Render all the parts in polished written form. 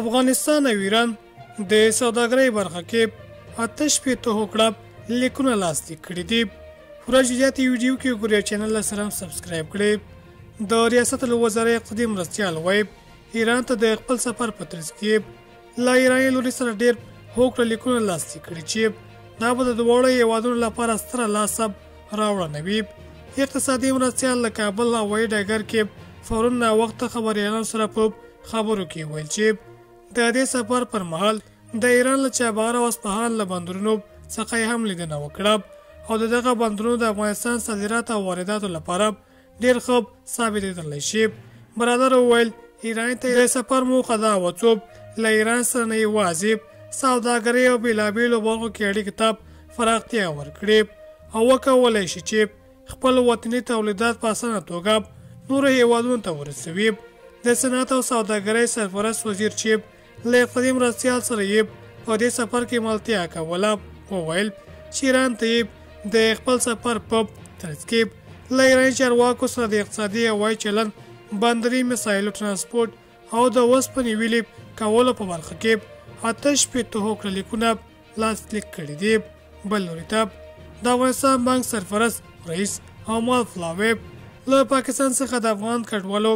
افغانستان او ایران د سوداګرۍ برخه کې 88 هوکړه لیکونه لاسلیک کړي دي. پوره جزئیات ویډیو کې ګورئ. چینل سره سبسکرایب کړئ. د ریاست الوزرا اقتصادي مرستیال وایي ایران ته د خپل سفر په ترڅ کې لا ایراني لوري سره ډېر هوکړه لیکونه لاسلیک کړي چې دا به د دواړو هیوادونو لپاره ستره لاسب راوړنه وي. اقتصادي مرستیال له کابل هوایي ډګر کې فورا ناوخته خبریالانو سره په خبرو کې ویل چې د دې سفر پر مهال د ایران له چابهار او اصفهان له بندرونو څخه یې هم لیدنه وکړه او دغه بندرونو د افغانستان صادرات او وارداتو لپاره ډېر ښه ثابتېدلی شي. برادر وویل ایران ته د سفر موخه دا وه څوک له ایران سره نه یوازې سوداګرۍ او بېلابېلو برخو کې اړیکې ته پراختیا ورکړي او وکولی شي چې خپل وطني تولیدات په اسانه توګه نورو هیوادونو ته ورسوي. د صنعت او سوداګرۍ سرپرست وزیر چې له اقتصادي مرستیال سره یې په دې سفر کې ملتیا کوله وویل چې ایران ته یې د خپل سفر په ترڅ کې له ایراني چارواکو سره د اقتصادي هوایي چلند، بندري مسایلو، ترانسپورټ او د اوسپنې ویلې کولو په برخه کې 88 هوکړه لیکونه لاسلیک کړي دي. بل لوري ته د افغانستان بانک سرپرست رئیس حماد فلاوی له پاکستان څخه د افغان کډوالو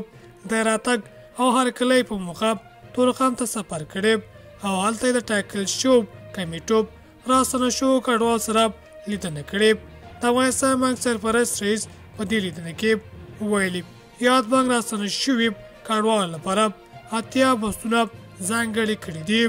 د راتګ او هرکلۍ په موخه تورخم ته سفر کړی او هلته یې د ټاکل شو کمیټو راستنه شوو کډوال سره لیدنه کړې. د افغانستان بانک سرپرست رئیس په دې لیدنه کې ویلي یاد بانک راستنه شوي کډوالو لپاره 80 بسونه ځانګړي کړي دي.